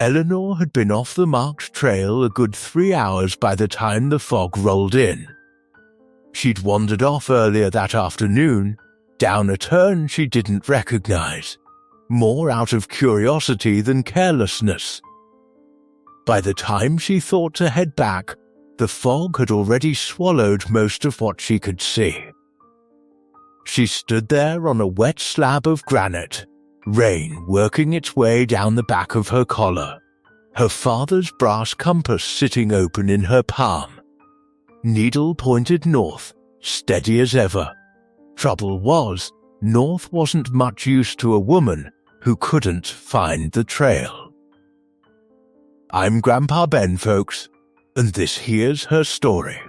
Eleanor had been off the marked trail a good 3 hours by the time the fog rolled in. She'd wandered off earlier that afternoon, down a turn she didn't recognize, more out of curiosity than carelessness. By the time she thought to head back, the fog had already swallowed most of what she could see. She stood there on a wet slab of granite, rain working its way down the back of her collar, her father's brass compass sitting open in her palm. Needle pointed north, steady as ever. Trouble was, north wasn't much use to a woman who couldn't find the trail. I'm Grandpa Ben, folks, and this here's her story.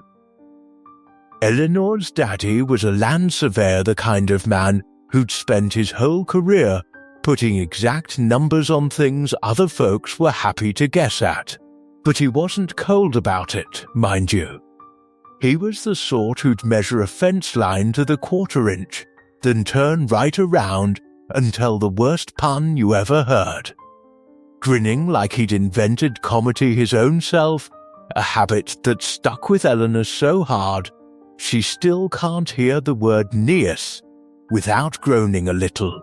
Eleanor's daddy was a land surveyor, the kind of man who'd spent his whole career putting exact numbers on things other folks were happy to guess at. But he wasn't cold about it, mind you. He was the sort who'd measure a fence line to the 1/4 inch, then turn right around and tell the worst pun you ever heard. Grinning like he'd invented comedy his own self, a habit that stuck with Eleanor so hard she still can't hear the word Neas without groaning a little.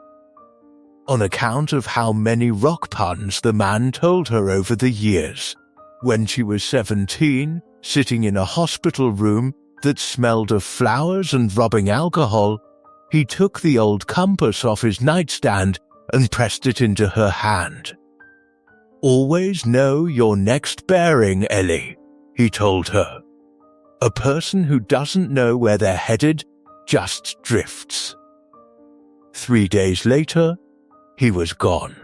On account of how many rock puns the man told her over the years. When she was 17, sitting in a hospital room that smelled of flowers and rubbing alcohol, he took the old compass off his nightstand and pressed it into her hand. Always know your next bearing, Ellie, he told her. A person who doesn't know where they're headed just drifts. 3 days later, he was gone.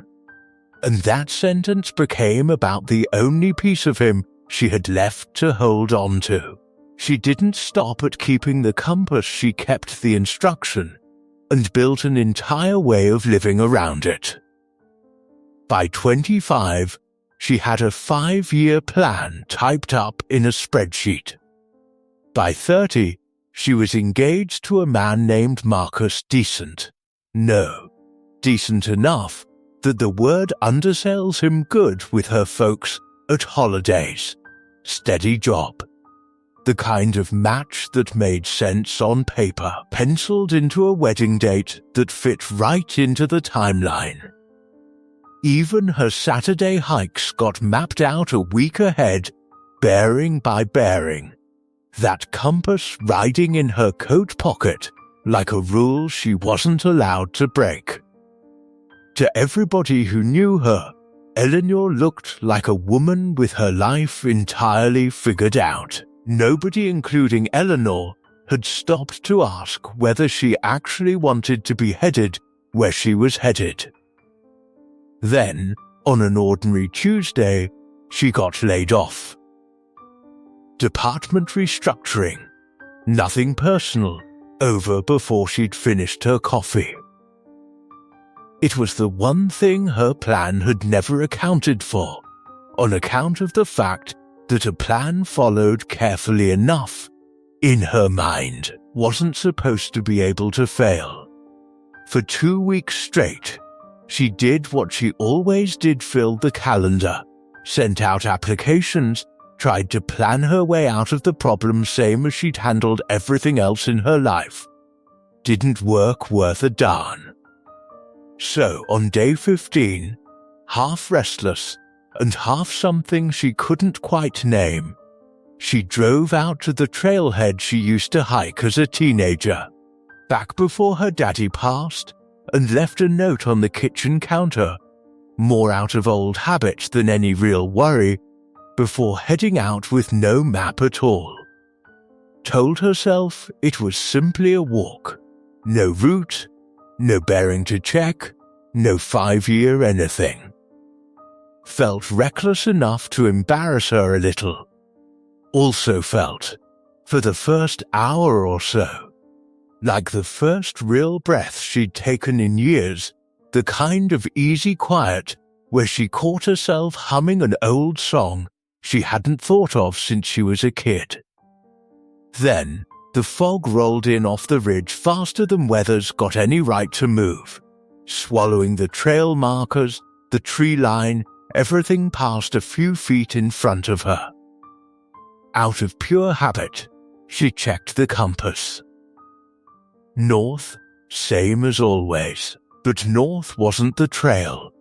And that sentence became about the only piece of him she had left to hold on to. She didn't stop at keeping the compass, she kept the instruction and built an entire way of living around it. By 25, she had a 5-year plan typed up in a spreadsheet. By 30, she was engaged to a man named Marcus Decent. No, decent enough that the word undersells him good with her folks at holidays. Steady job. The kind of match that made sense on paper, penciled into a wedding date that fit right into the timeline. Even her Saturday hikes got mapped out a week ahead, bearing by bearing. That compass riding in her coat pocket like a rule she wasn't allowed to break. To everybody who knew her, Eleanor looked like a woman with her life entirely figured out. Nobody, including Eleanor, had stopped to ask whether she actually wanted to be headed where she was headed. Then, on an ordinary Tuesday, she got laid off. Department restructuring. Nothing personal. Over before she'd finished her coffee. It was the one thing her plan had never accounted for, on account of the fact that a plan followed carefully enough, in her mind, wasn't supposed to be able to fail. For 2 weeks straight, she did what she always did: filled the calendar, sent out applications, tried to plan her way out of the problem same as she'd handled everything else in her life. Didn't work worth a darn. So on day 15, half restless and half something she couldn't quite name, she drove out to the trailhead she used to hike as a teenager, back before her daddy passed, and left a note on the kitchen counter, more out of old habit than any real worry, before heading out with no map at all. Told herself it was simply a walk. No route, no bearing to check, no 5-year anything. Felt reckless enough to embarrass her a little. Also felt, for the first hour or so, like the first real breath she'd taken in years, the kind of easy quiet where she caught herself humming an old song she hadn't thought of since she was a kid. Then, the fog rolled in off the ridge faster than weather's got any right to move, swallowing the trail markers, the tree line, everything passed a few feet in front of her. Out of pure habit, she checked the compass. North, same as always, but north wasn't the trail,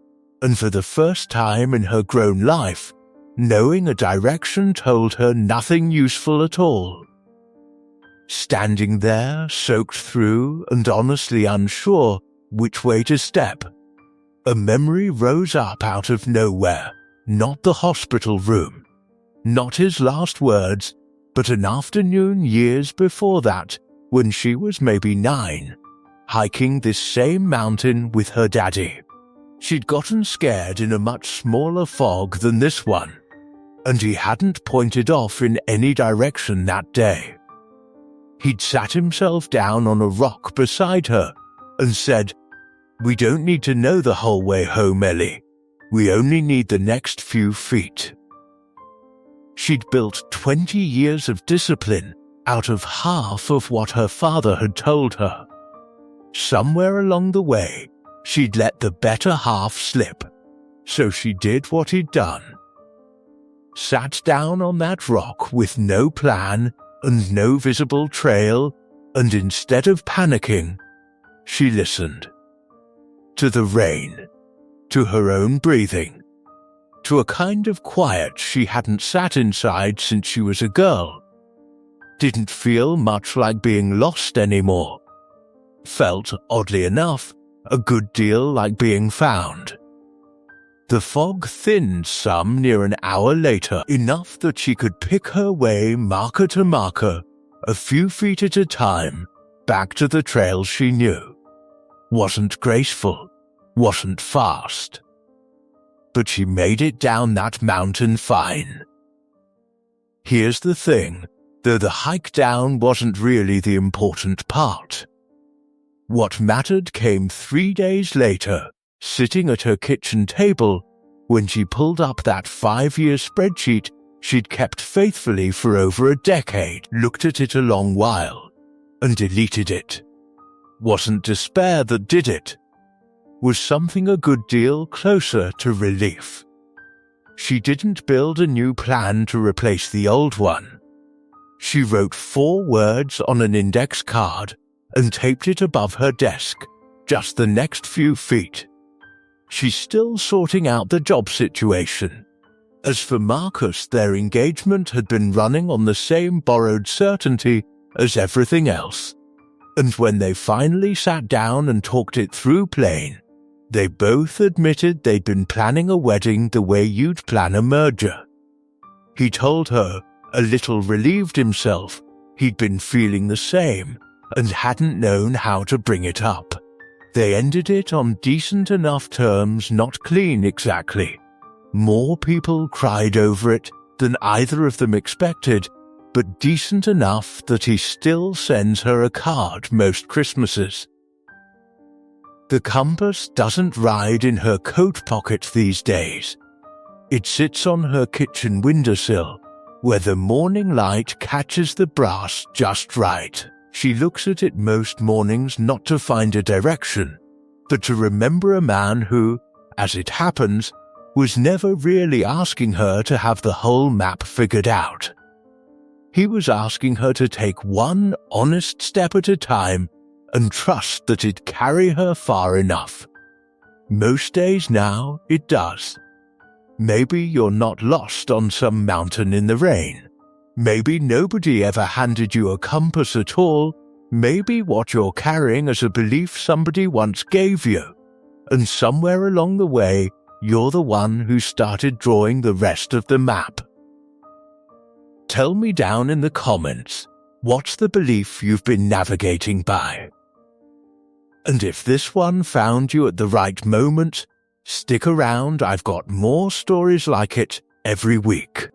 and for the first time in her grown life, knowing a direction told her nothing useful at all. Standing there, soaked through and honestly unsure which way to step, a memory rose up out of nowhere, not the hospital room, not his last words, but an afternoon years before that, when she was maybe 9, hiking this same mountain with her daddy. She'd gotten scared in a much smaller fog than this one, and he hadn't pointed off in any direction that day. He'd sat himself down on a rock beside her and said, "We don't need to know the whole way home, Ellie. We only need the next few feet." She'd built 20 years of discipline out of half of what her father had told her. Somewhere along the way, she'd let the better half slip, so she did what he'd done. Sat down on that rock with no plan and no visible trail, and instead of panicking, she listened. To the rain, to her own breathing, to a kind of quiet she hadn't sat inside since she was a girl. Didn't feel much like being lost anymore. Felt, oddly enough, a good deal like being found. The fog thinned some near an hour later, enough that she could pick her way marker to marker, a few feet at a time, back to the trail she knew. Wasn't graceful, wasn't fast, but she made it down that mountain fine. Here's the thing, though the hike down wasn't really the important part. What mattered came 3 days later, sitting at her kitchen table, when she pulled up that 5-year spreadsheet she'd kept faithfully for over a decade, looked at it a long while, and deleted it. Wasn't despair that did it. Was something a good deal closer to relief. She didn't build a new plan to replace the old one. She wrote 4 words on an index card and taped it above her desk, just the next few feet. She's still sorting out the job situation. As for Marcus, their engagement had been running on the same borrowed certainty as everything else. And when they finally sat down and talked it through plain, they both admitted they'd been planning a wedding the way you'd plan a merger. He told her, a little relieved himself, he'd been feeling the same and hadn't known how to bring it up. They ended it on decent enough terms, not clean exactly. More people cried over it than either of them expected, but decent enough that he still sends her a card most Christmases. The compass doesn't ride in her coat pocket these days. It sits on her kitchen windowsill, where the morning light catches the brass just right. She looks at it most mornings not to find a direction, but to remember a man who, as it happens, was never really asking her to have the whole map figured out. He was asking her to take one honest step at a time and trust that it'd carry her far enough. Most days now, it does. Maybe you're not lost on some mountain in the rain. Maybe nobody ever handed you a compass at all. Maybe what you're carrying is a belief somebody once gave you, and somewhere along the way, you're the one who started drawing the rest of the map. Tell me down in the comments, what's the belief you've been navigating by? And if this one found you at the right moment, stick around, I've got more stories like it every week.